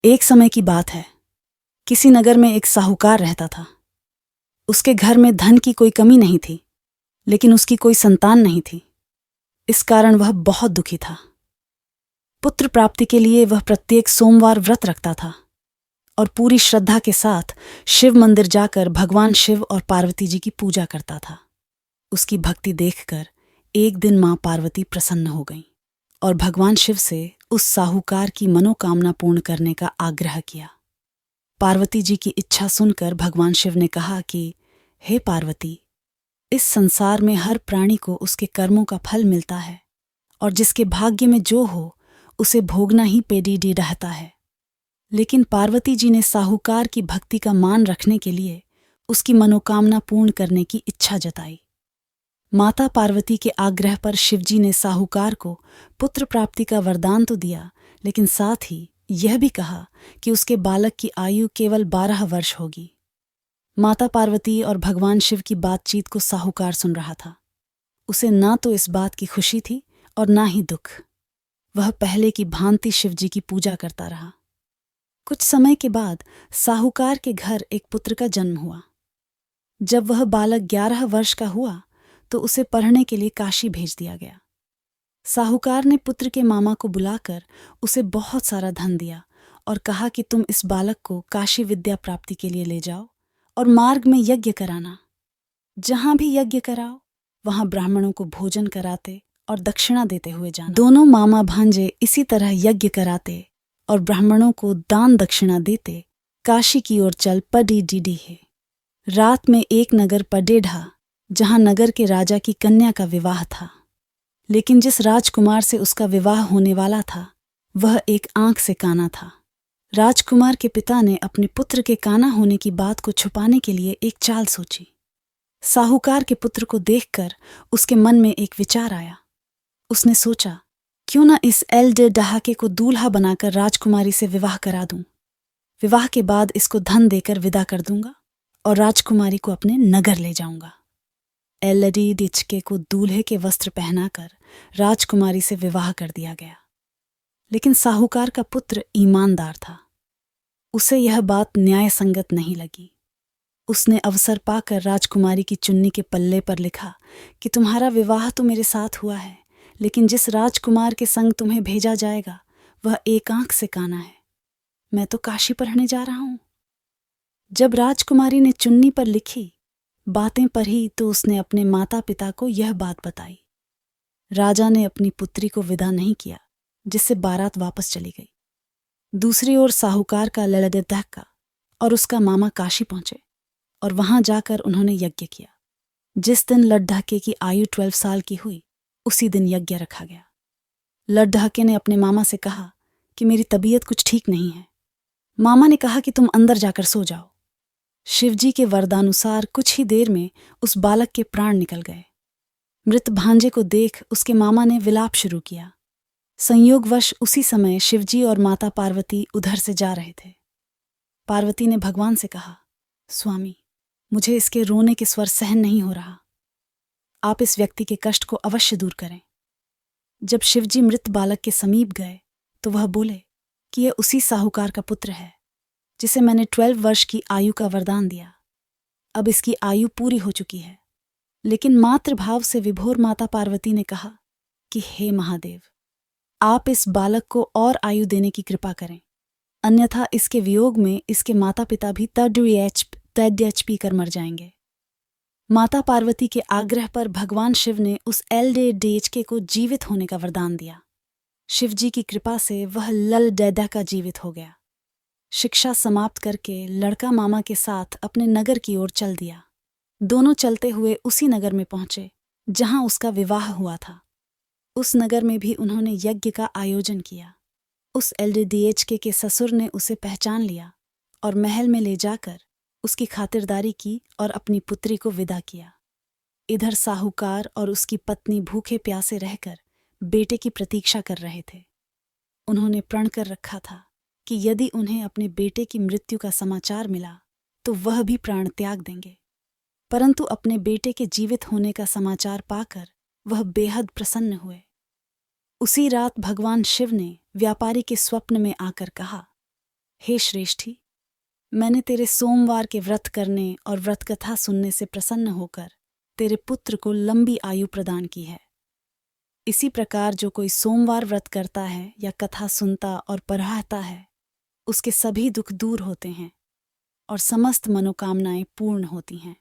एक समय की बात है। किसी नगर में एक साहूकार रहता था। उसके घर में धन की कोई कमी नहीं थी, लेकिन उसकी कोई संतान नहीं थी। इस कारण वह बहुत दुखी था। पुत्र प्राप्ति के लिए वह प्रत्येक सोमवार व्रत रखता था और पूरी श्रद्धा के साथ शिव मंदिर जाकर भगवान शिव और पार्वती जी की पूजा करता था। उसकी भक्ति देखकर एक दिन मां पार्वती प्रसन्न हो गईं और भगवान शिव से उस साहूकार की मनोकामना पूर्ण करने का आग्रह किया। पार्वती जी की इच्छा सुनकर भगवान शिव ने कहा कि हे पार्वती, इस संसार में हर प्राणी को उसके कर्मों का फल मिलता है और जिसके भाग्य में जो हो उसे भोगना ही पेडीडी रहता है। लेकिन पार्वती जी ने साहूकार की भक्ति का मान रखने के लिए उसकी मनोकामना पूर्ण करने की इच्छा जताई। माता पार्वती के आग्रह पर शिवजी ने साहूकार को पुत्र प्राप्ति का वरदान तो दिया, लेकिन साथ ही यह भी कहा कि उसके बालक की आयु केवल 12 वर्ष होगी। माता पार्वती और भगवान शिव की बातचीत को साहूकार सुन रहा था। उसे ना तो इस बात की खुशी थी और ना ही दुख। वह पहले की भांति शिवजी की पूजा करता रहा। कुछ समय के बाद साहूकार के घर एक पुत्र का जन्म हुआ। जब वह बालक 11 वर्ष का हुआ तो उसे पढ़ने के लिए काशी भेज दिया गया। साहूकार ने पुत्र के मामा को बुलाकर उसे बहुत सारा धन दिया और कहा कि तुम इस बालक को काशी विद्या प्राप्ति के लिए ले जाओ और मार्ग में यज्ञ कराना। जहां भी यज्ञ कराओ वहां ब्राह्मणों को भोजन कराते और दक्षिणा देते हुए जाना। दोनों मामा भांजे इसी तरह यज्ञ कराते और ब्राह्मणों को दान दक्षिणा देते काशी की ओर चल पड़ी डीडी है। रात में एक नगर पडेढ़ा, जहां नगर के राजा की कन्या का विवाह था। लेकिन जिस राजकुमार से उसका विवाह होने वाला था वह एक आंख से काना था। राजकुमार के पिता ने अपने पुत्र के काना होने की बात को छुपाने के लिए एक चाल सोची। साहूकार के पुत्र को देखकर उसके मन में एक विचार आया। उसने सोचा, क्यों न इस एल्डर डहाके को दूल्हा बनाकर राजकुमारी से विवाह करा दूं। विवाह के बाद इसको धन देकर विदा कर दूंगा और राजकुमारी को अपने नगर ले जाऊंगा। एलडी डिचके को दूल्हे के वस्त्र पहनाकर राजकुमारी से विवाह कर दिया गया। लेकिन साहूकार का पुत्र ईमानदार था। उसे यह बात न्याय संगत नहीं लगी। उसने अवसर पाकर राजकुमारी की चुन्नी के पल्ले पर लिखा कि तुम्हारा विवाह तो मेरे साथ हुआ है, लेकिन जिस राजकुमार के संग तुम्हें भेजा जाएगा वह एक आंख से काना है। मैं तो काशी पढ़ने जा रहा हूं। जब राजकुमारी ने चुन्नी पर लिखी बातें पढ़ी तो उसने अपने माता पिता को यह बात बताई। राजा ने अपनी पुत्री को विदा नहीं किया, जिससे बारात वापस चली गई। दूसरी ओर साहूकार का ललगद्दहका और उसका मामा काशी पहुंचे और वहां जाकर उन्होंने यज्ञ किया। जिस दिन लड्ढाके की आयु 12 साल की हुई उसी दिन यज्ञ रखा गया। लड्ढाके ने अपने मामा से कहा कि मेरी तबीयत कुछ ठीक नहीं है। मामा ने कहा कि तुम अंदर जाकर सो जाओ। शिवजी के वरदानुसार कुछ ही देर में उस बालक के प्राण निकल गए। मृत भांजे को देख उसके मामा ने विलाप शुरू किया। संयोगवश उसी समय शिवजी और माता पार्वती उधर से जा रहे थे। पार्वती ने भगवान से कहा, स्वामी, मुझे इसके रोने के स्वर सहन नहीं हो रहा। आप इस व्यक्ति के कष्ट को अवश्य दूर करें। जब शिवजी मृत बालक के समीप गए तो वह बोले कि यह उसी साहूकार का पुत्र है जिसे मैंने 12 वर्ष की आयु का वरदान दिया। अब इसकी आयु पूरी हो चुकी है। लेकिन मातृभाव से विभोर माता पार्वती ने कहा कि हे महादेव, आप इस बालक को और आयु देने की कृपा करें, अन्यथा इसके वियोग में इसके माता पिता भी तड कर मर जाएंगे। माता पार्वती के आग्रह पर भगवान शिव ने उस एलडेडेचके को जीवित होने का वरदान दिया। शिवजी की कृपा से वह लल डैदा का जीवित हो गया। शिक्षा समाप्त करके लड़का मामा के साथ अपने नगर की ओर चल दिया। दोनों चलते हुए उसी नगर में पहुंचे जहां उसका विवाह हुआ था। उस नगर में भी उन्होंने यज्ञ का आयोजन किया। उस एलडीएचके के ससुर ने उसे पहचान लिया और महल में ले जाकर उसकी खातिरदारी की और अपनी पुत्री को विदा किया। इधर साहूकार और उसकी पत्नी भूखे प्यासे रहकर बेटे की प्रतीक्षा कर रहे थे। उन्होंने प्रण कर रखा था कि यदि उन्हें अपने बेटे की मृत्यु का समाचार मिला तो वह भी प्राण त्याग देंगे। परंतु अपने बेटे के जीवित होने का समाचार पाकर वह बेहद प्रसन्न हुए। उसी रात भगवान शिव ने व्यापारी के स्वप्न में आकर कहा, हे श्रेष्ठी, मैंने तेरे सोमवार के व्रत करने और व्रत कथा सुनने से प्रसन्न होकर तेरे पुत्र को लंबी आयु प्रदान की है। इसी प्रकार जो कोई सोमवार व्रत करता है या कथा सुनता और पढ़ाता है, उसके सभी दुख दूर होते हैं और समस्त मनोकामनाएं पूर्ण होती हैं।